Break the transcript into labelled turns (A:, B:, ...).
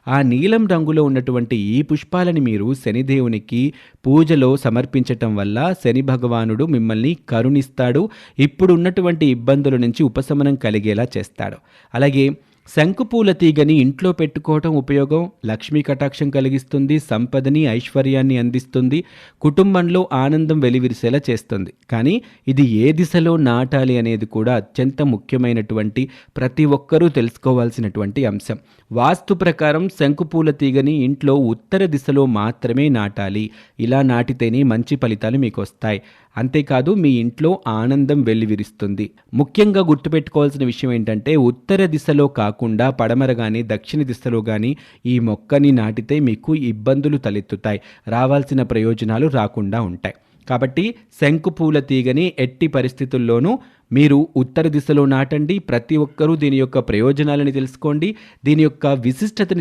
A: ఆ నీలం రంగులో ఉన్నటువంటి ఈ పుష్పాలని మీరు శనిదేవునికి పూజలో సమర్పించటం వల్ల శని భగవానుడు మిమ్మల్ని కరుణిస్తాడు. ఇప్పుడున్నటువంటి ఇబ్బందుల నుంచి ఉపశమనం కలిగేలా చేస్తాడు. అలాగే శంకుపూల తీగని ఇంట్లో పెట్టుకోవటం ఉపయోగం. లక్ష్మీ కటాక్షం కలిగిస్తుంది, సంపదని, ఐశ్వర్యాన్ని అందిస్తుంది, కుటుంబంలో ఆనందం వెలివిరిసేలా చేస్తుంది. కానీ ఇది ఏ దిశలో నాటాలి అనేది కూడా అత్యంత ముఖ్యమైనటువంటి, ప్రతి ఒక్కరూ తెలుసుకోవాల్సినటువంటి అంశం. వాస్తు ప్రకారం శంకుపూల తీగని ఇంట్లో ఉత్తర దిశలో మాత్రమే నాటాలి. ఇలా నాటితేనే మంచి ఫలితాలు మీకు వస్తాయి. అంతేకాదు మీ ఇంట్లో ఆనందం వెల్లివిరుస్తుంది. ముఖ్యంగా గుర్తుపెట్టుకోవాల్సిన విషయం ఏంటంటే, ఉత్తర దిశలో కాకుండా పడమర కానీ దక్షిణ దిశలో కానీ ఈ మొక్కని నాటితే మీకు ఇబ్బందులు తలెత్తుతాయి, రావాల్సిన ప్రయోజనాలు రాకుండా ఉంటాయి. కాబట్టి శంకుపూల తీగని ఎట్టి పరిస్థితుల్లోనూ మీరు ఉత్తర దిశలో నాటండి. ప్రతి ఒక్కరూ దీని యొక్క ప్రయోజనాలని తెలుసుకోండి, దీని యొక్క విశిష్టతని